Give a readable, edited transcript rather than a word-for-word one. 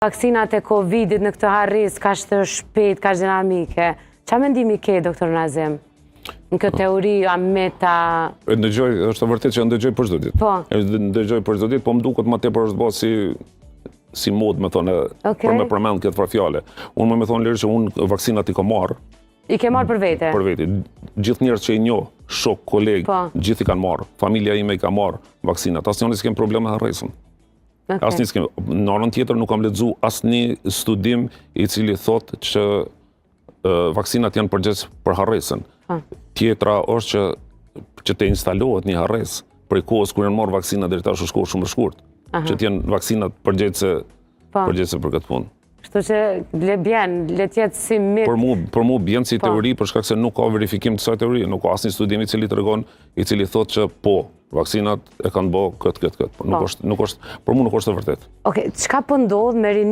Vaksinat e Covidit në këtë harris ka shtë shpejt, ka dinamike. Qa mendimi ke, doktor Nazim? Në këtë teori, a meta... Ndëgjoj, është vërtet që ndëgjoj për çdo ditë. Po. Ndëgjoj për çdo ditë, po më duket më tepër është bërë si mod, me thonë, për me përmend këtë farë fjale. Unë me thonë lirë që unë vaksinat i ka marrë. I ke marrë për vete? Për vete. Gjithë njerëz që i njoh, shok, kolegë, gjithë i kanë marrë. Familja ime i ka marrë vaksinat. Asnjëri s'kem probleme me harresën. Asnjë s'kem. Në anën tjetër nuk kam lexuar asnjë studim i cili thotë që vaksinat janë përgjegjës për harresën. Tjetra është që të instalohet një harres për kohës kur janë marrë vaksinat deri tash është kohë shumë e shkurtë. Që të jenë vaksinat përgjegjëse për këtë punë. Kështu që le tjetë si mit. Për mu bjen si teori, për shkak se nuk ka verifikim të kësaj teorie, nuk ka asnjë studim i cili tregon, i cili thotë që po, vaksinat e kanë bë këtë. Për mu nuk është e vërtetë. Okej, çka po ndodh me rini